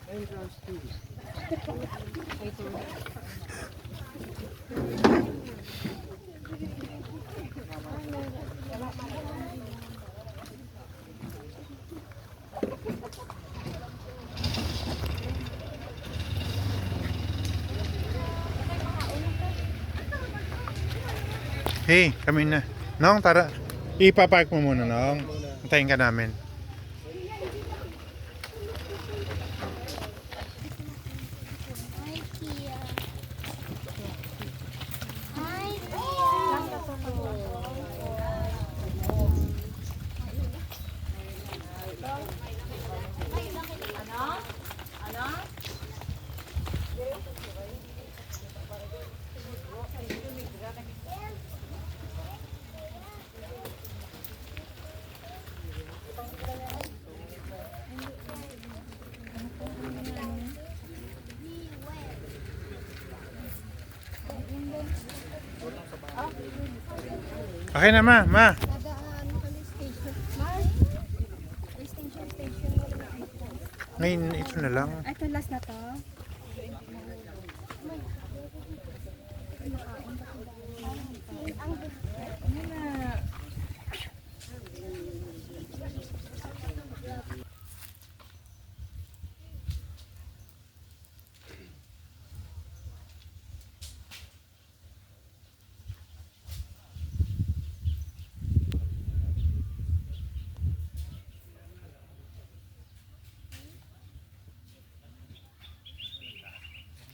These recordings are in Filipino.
Hey, kami na. Nong, tara. Ipapark mo muna, Nong. Antayin ka namin. Okay na, ma. Ngayon, ito na lang. Ito last na to.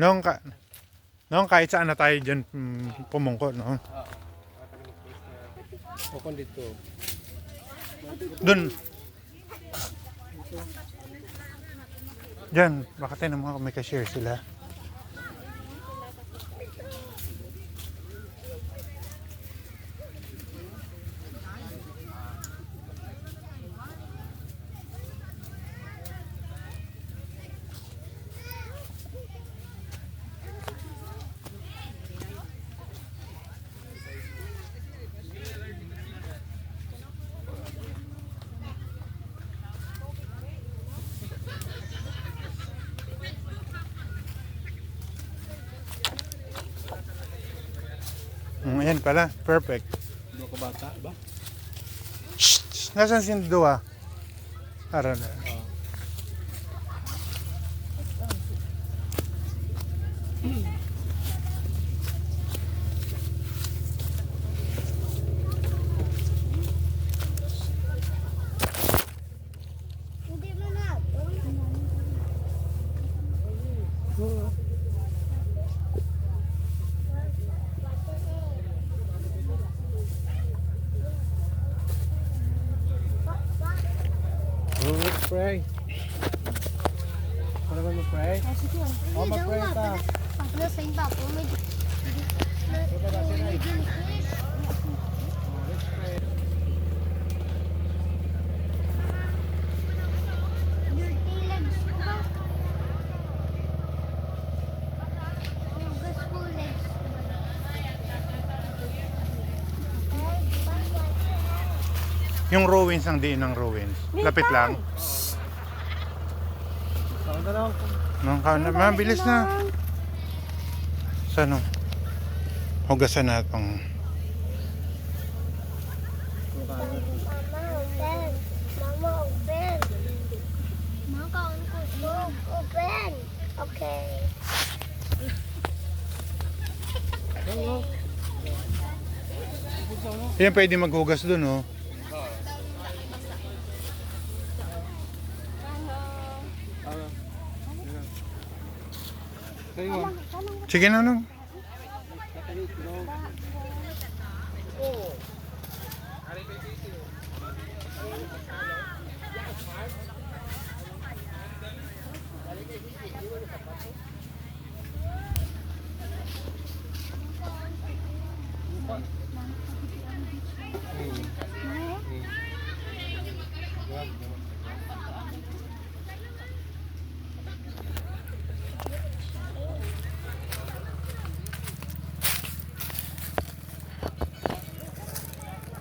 Nong, kahit saan na tayo dyan pumungko, no? Kung dito. Dun. Dyan, baka tayo naman may ka-share sila. Ayan pala, perfect. Dua ka bata ba? Shh! Nasaan si Dua? Ara na. Hindi mo na. Let's pray. Ano ba mag-pray? Oh, mag-pray ta. Pagla sa iba po may Let's pray. your legs ko ba? Gusto ko legs. Yung Rowens ang diin ng Rowens. Lapit lang. Saan ka lang? Mabilis na. Sa ano? Hugasan na itong... Mama, open. Mama, open. Okay. Yan pwede maghugas dun, oh. Kayo. Sige na, no?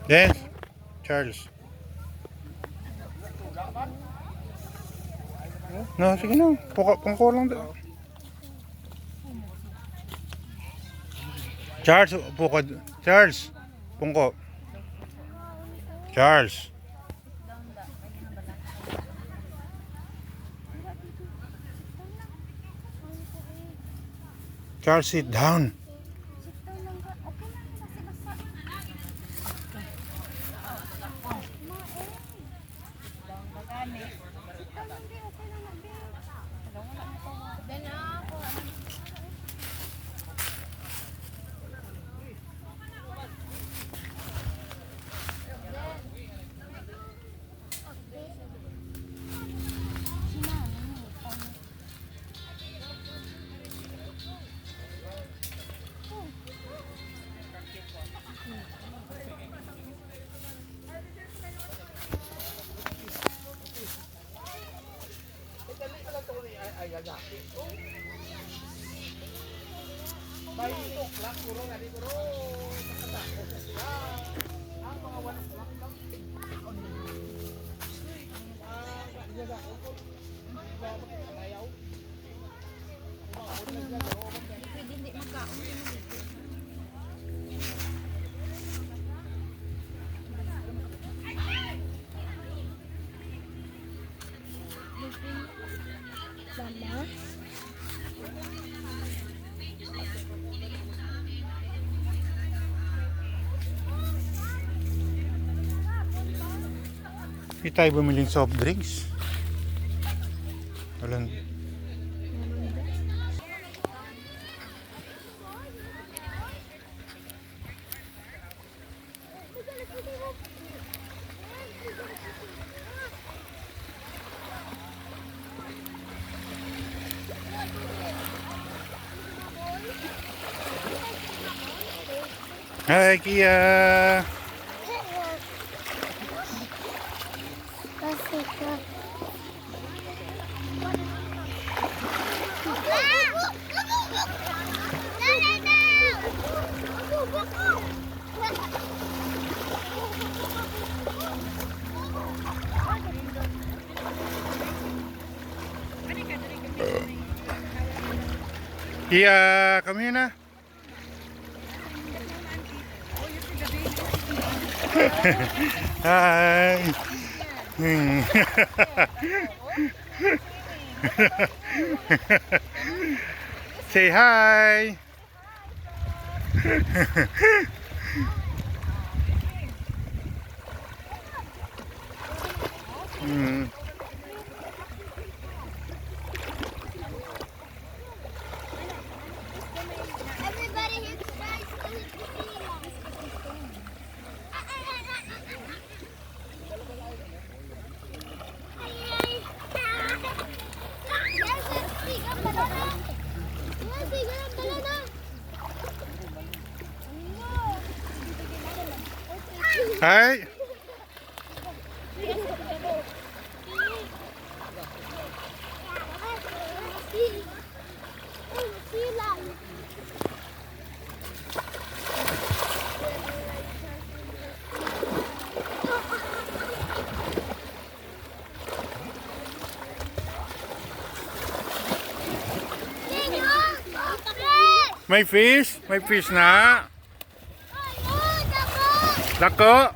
Yes, Charles. No, sige na. Pungko lang daw. Charles, upo ka. Charles, pungko. Charles. Charles, sit down. Mama? Hindi tayo bumiling soft drinks. Walang... Hi, Kia! Kia, come here na. Hi. Say hi. Everybody hit tries to hit the Hi. May fish? May fish na? Lako?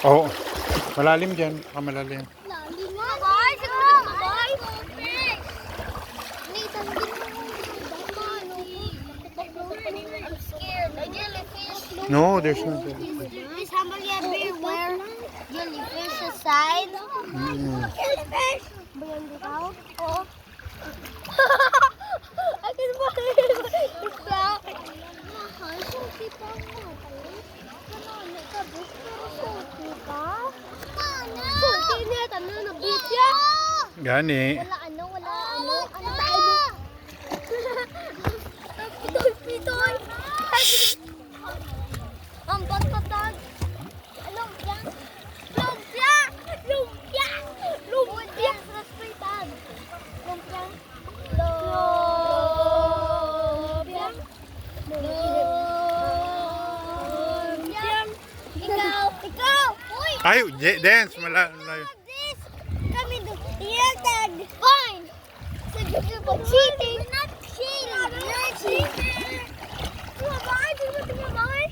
Oo. Malalim dyan. Malalim. No, there's no there. Is somebody everywhere? Jellyfish aside? Jellyfish! Bayan dito? Oo. Akin mo ito. Mahal, suki pa mo. Kanana ka, bus, pero suki ka? Suki niya, tanong na beach ya? Gani. Wala ano. Ano tayo? Pitoy. Ang pagkatag. Lumpia. Lumpia. Lumpia. Lumpia. Raspitag. Lumpia. Lumpia. Lumpia. Ikaw. Uy. Ay, dance. Malayo. This. Cheating. Not cheating. You're cheating. Tingnan bahay. Tingnan bahay.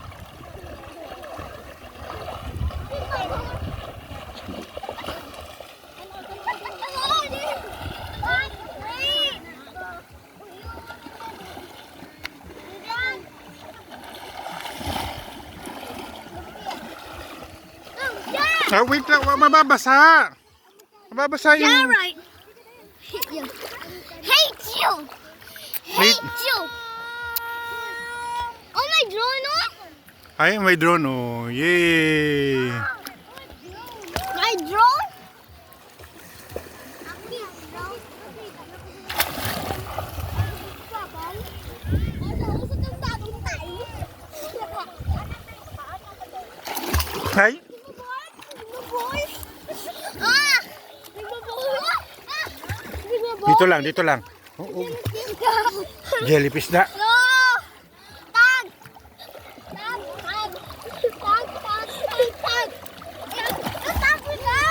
Ah, wait lang, mababasa. Mababasa yung... Yeah, right. Hate you. Hate you. Wait. Hate you. Oh my drone, oh. Ay, may drone, oh. Yay! My drone. Ay, dito lang, dito lang. Oh, oh. Jellyfish na. No! Tag! Tag! Tag! Tag! Tag! Tag! Tag mo na!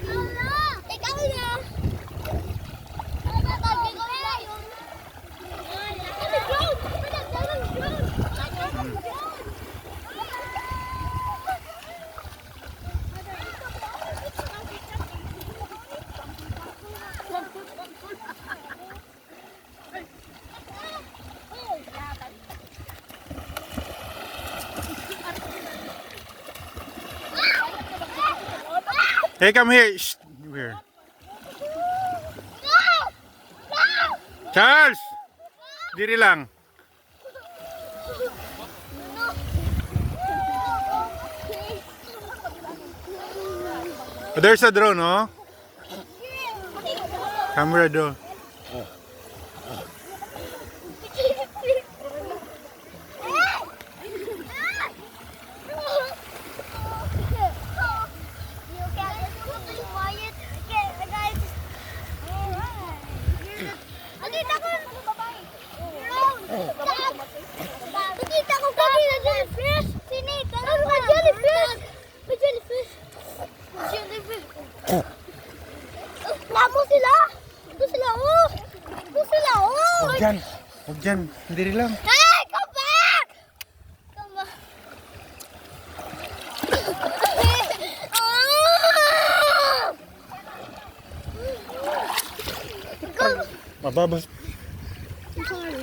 Wala! Ikaw na! Tatagin ko na yun! Ano drone? Ano drone? Hey, come here. Shh. Here. No! No! Charles! Diri lang. There's a drone, oh. Camera do. Lamo sila! Ito sila, oh! Ito sila, oh! Huwag dyan. Huwag dyan. Diri lang. Hey, come back! Come back. Come. Mababas. I'm sorry.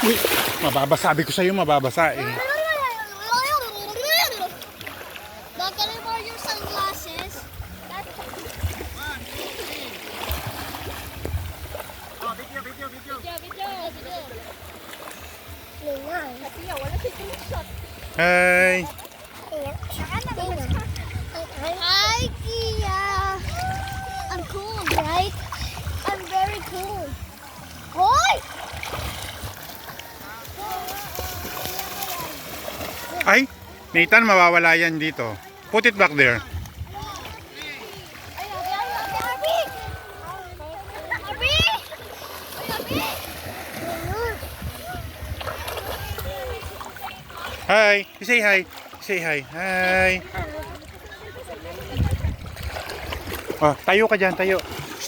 Uy, mababasa. Sabi ko sa'yo, mababasa eh. Dad, can I borrow your sunglasses? Hi. Hi, Kia. I'm cool, right? I'm very cool. Hoy! Ay, Nathan, mawawala yan dito. Put it back there. Hi. You say hi. Say hi. Hi. Oh, tayo ka dyan, tayo.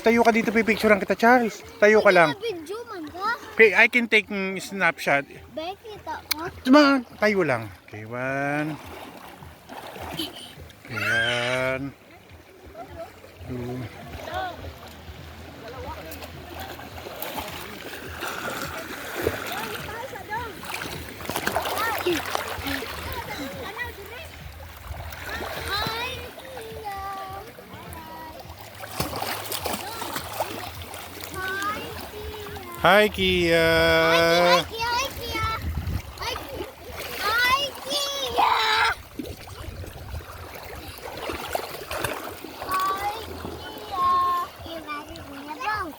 Tayo ka dito, pipicturean kita, Charles. Tayo ka lang. Video man ka? I can take snapshot. Bay, kita ko. Diba, tayo lang. Okay, one. Okay, one. Two. Hi, Kia. Hi, Kia. Hi, Kia. Hi, Kia. Hi, Kia. You married me a boat.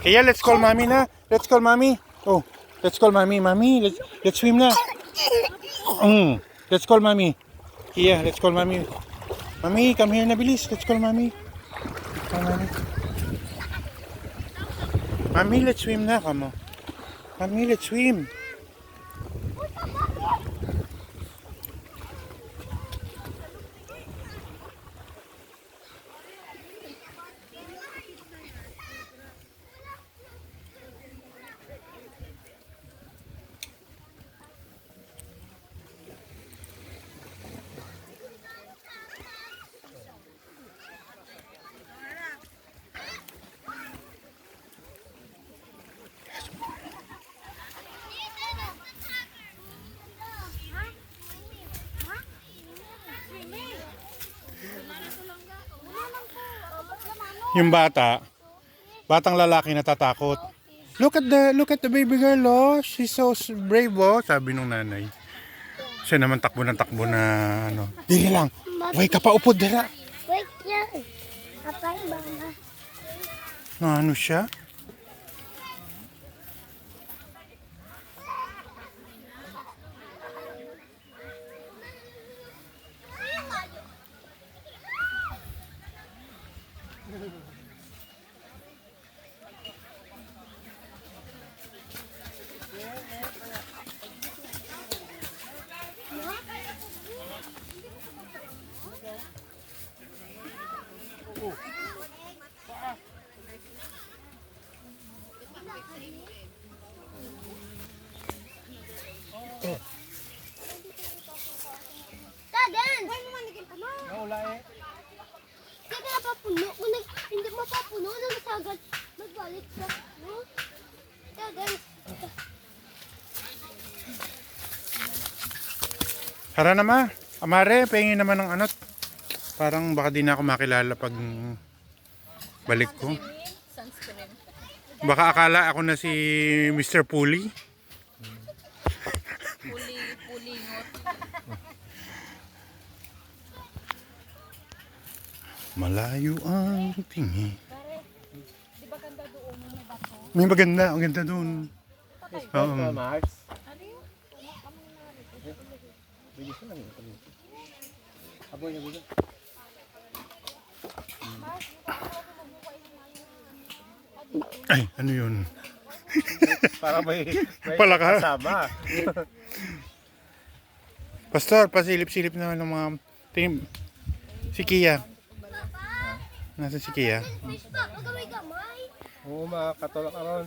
Kaya let's call mommy na. Let's call mommy. Oh, let's call mommy. Mommy, let's swim na. Let's call mommy. Kaya, let's call mommy. Mommy, come here na bilis. Let's call mommy. Let's call mommy. Mommy, let's swim na. Come on. Mommy, let's swim. Yung batang lalaki natatakot. Look at the baby girl, oh. She's so brave, oh, sabi nung nanay. Siya naman takbo na ano. Dili lang. Way ka pa upod dira. Wait yan. Apay ba na? Na ano siya? Dadan! Why mo manigil puno? Naula eh. Kaya ka napapuno. Kung hindi mapapuno, nang sagad magbalik ka. No? Dadan. Tara na ma. Amare, pahingin naman ng anot. Parang baka di na ako makilala pag balik ko. Baka akala ako na si Mr. Pulley. Pulingot. Malayo ang tingin. May maganda, ang ganda doon. Oo. Mars. Bilis lang yun. Aboy na bilis. Ay, ano yun? Para may Palaka. kasama. Pastor, pasilip-silip naman ng mga tingin. Si Kia. Nasa si Kia? Fish pa, magamay-gamay. Oo, makakatulak ka ron.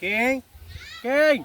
King! King!